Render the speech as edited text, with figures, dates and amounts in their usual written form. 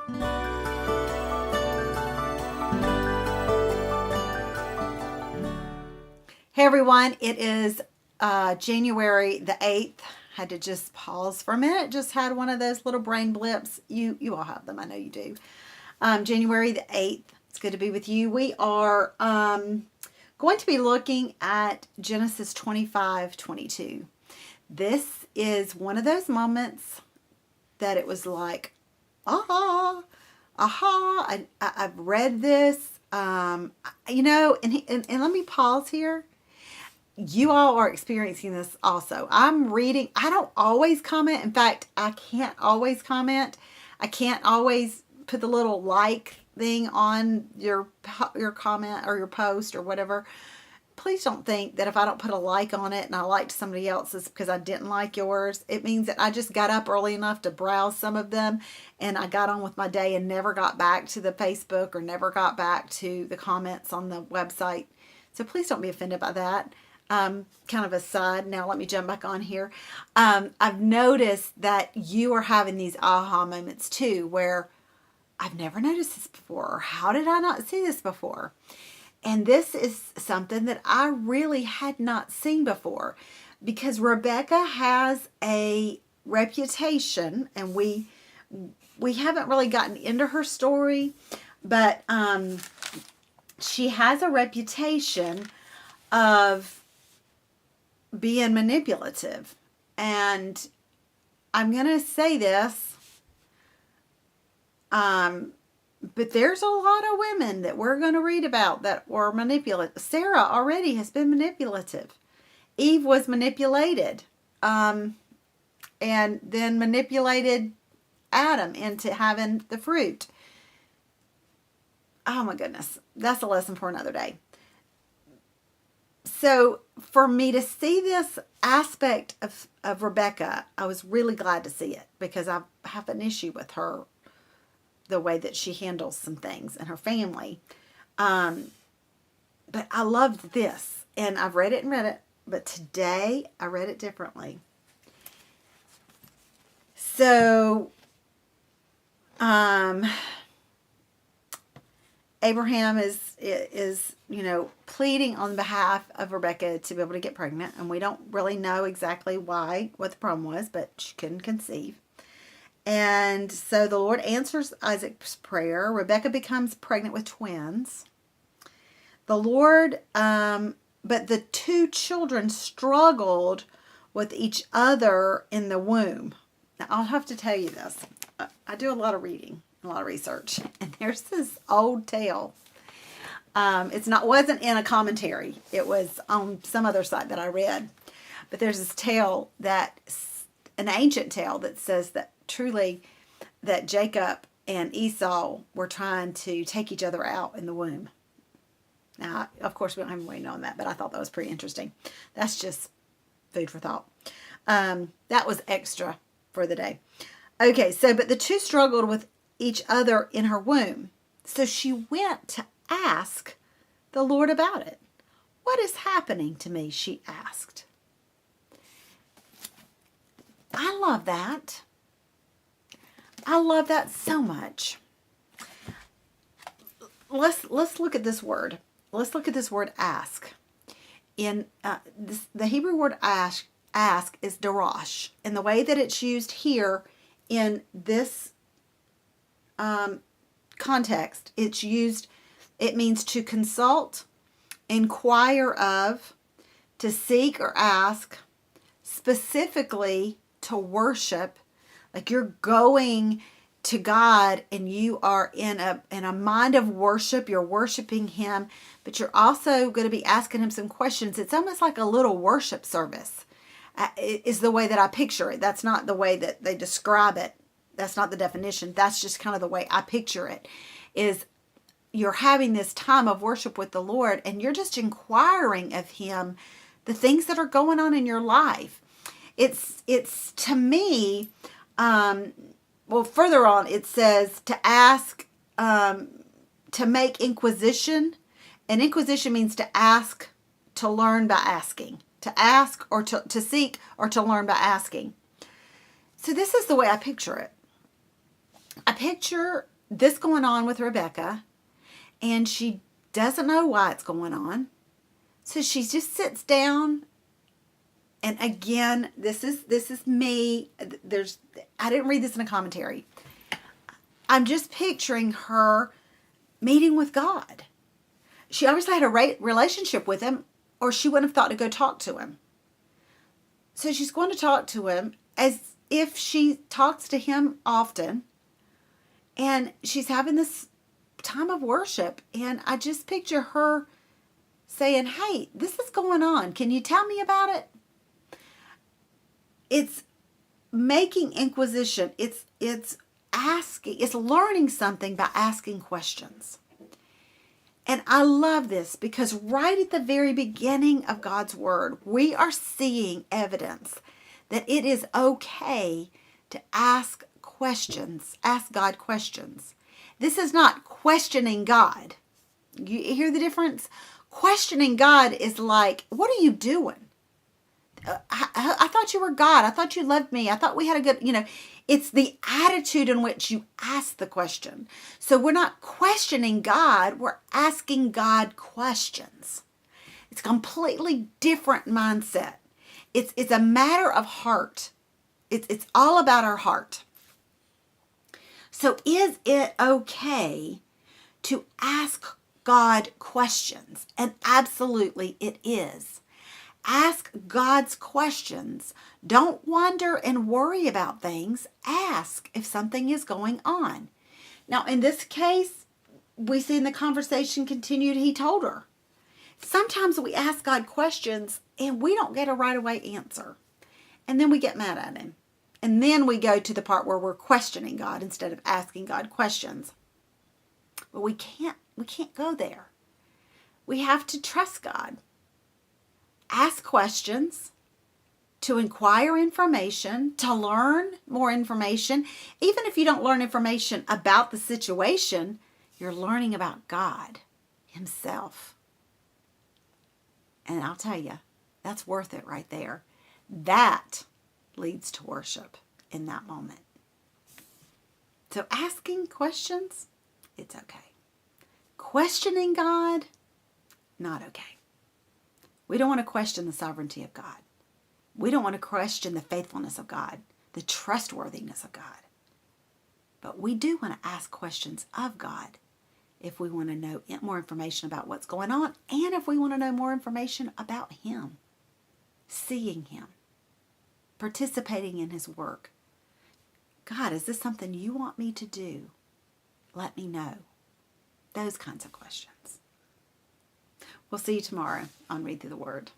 Hey everyone, it is January the 8th. Had to just pause for a minute. Just had one of those little brain blips. You all have them. I know you do. January the 8th. It's good to be with you. We are going to be looking at Genesis 25:22. This is one of those moments that it was like, aha, aha. I've read this. And let me pause here. You all are experiencing this also. I'm reading. I don't always comment. In fact, I can't always comment. I can't always put the little like thing on your comment or your post or whatever. Please don't think that if I don't put a like on it and I liked somebody else's because I didn't like yours, it means that I just got up early enough to browse some of them and I got on with my day and never got back to the Facebook or never got back to the comments on the website. So please don't be offended by that. Kind of aside, now let me jump back on here. I've noticed that you are having these aha moments too, where I've never noticed this before, or how did I not see this before? And this is something that I really had not seen before, because Rebekah has a reputation, and we haven't really gotten into her story, but she has a reputation of being manipulative. And I'm going to say this, but there's a lot of women that we're going to read about that were manipulative. Sarah already has been manipulative. Eve was manipulated, and then manipulated Adam into having the fruit. Oh my goodness. That's a lesson for another day. So for me to see this aspect of Rebekah, I was really glad to see it, because I have an issue with her, the way that she handles some things and her family. But I loved this, and I've read it, but today I read it differently. So, Abraham is pleading on behalf of Rebekah to be able to get pregnant, and we don't really know exactly what the problem was, but she couldn't conceive. And so the Lord answers Isaac's prayer. Rebekah becomes pregnant with twins. The Lord, but the two children struggled with each other in the womb. Now, I'll have to tell you this. I do a lot of reading, a lot of research, and there's this old tale. Wasn't in a commentary. It was on some other site that I read. But there's this tale an ancient tale that says that truly that Jacob and Esau were trying to take each other out in the womb. Now, of course, we don't have any way to know that, but I thought that was pretty interesting. That's just food for thought. That was extra for the day. Okay, but the two struggled with each other in her womb. So she went to ask the Lord about it. What is happening to me? She asked. I love that. I love that so much. Let's look at this word. Let's look at this word ask. In the Hebrew word ask is daw-rash. And the way that it's used here in this context, it means to consult, inquire of, to seek or ask, specifically to worship. Like you're going to God and you are in a mind of worship. You're worshiping Him, but you're also going to be asking Him some questions. It's almost like a little worship service is the way that I picture it. That's not the way that they describe it. That's not the definition. That's just kind of the way I picture it. Is you're having this time of worship with the Lord, and you're just inquiring of Him the things that are going on in your life. It's to me, further on it says to ask, to make inquisition, and inquisition means to ask, to learn by asking, to ask or to seek or to learn by asking. So this is the way I picture it. I picture this going on with Rebekah, and she doesn't know why it's going on. So she just sits down, and again, this is me. I didn't read this in a commentary. I'm just picturing her meeting with God. She obviously had a relationship with him, or she wouldn't have thought to go talk to him. So she's going to talk to him as if she talks to him often, and she's having this time of worship, and I just picture her saying, hey, this is going on. Can you tell me about it? It's making inquisition. It's asking. It's learning something by asking questions. And I love this because right at the very beginning of God's Word, we are seeing evidence that it is okay to ask questions, ask God questions. This is not questioning God. You hear the difference? Questioning God is like, what are you doing? I thought you were God. I thought you loved me. I thought we had a good, it's the attitude in which you ask the question. So we're not questioning God. We're asking God questions. It's a completely different mindset. It's a matter of heart. It's all about our heart. So is it okay to ask God questions? And absolutely it is. Ask God's questions. Don't wonder and worry about things. Ask if something is going on. Now, in this case, we see in the conversation continued, he told her. Sometimes we ask God questions and we don't get a right away answer. And then we get mad at him. And then we go to the part where we're questioning God instead of asking God questions. But we can't go there. We have to trust God. Ask questions, to inquire information, to learn more information. Even if you don't learn information about the situation, you're learning about God himself. And I'll tell you, that's worth it right there. That leads to worship in that moment. So asking questions, it's okay. Questioning God, not okay. We don't want to question the sovereignty of God. We don't want to question the faithfulness of God, the trustworthiness of God. But we do want to ask questions of God if we want to know more information about what's going on, and if we want to know more information about him, seeing him, participating in his work. God, is this something you want me to do? Let me know. Those kinds of questions. We'll see you tomorrow on Read Through the Word.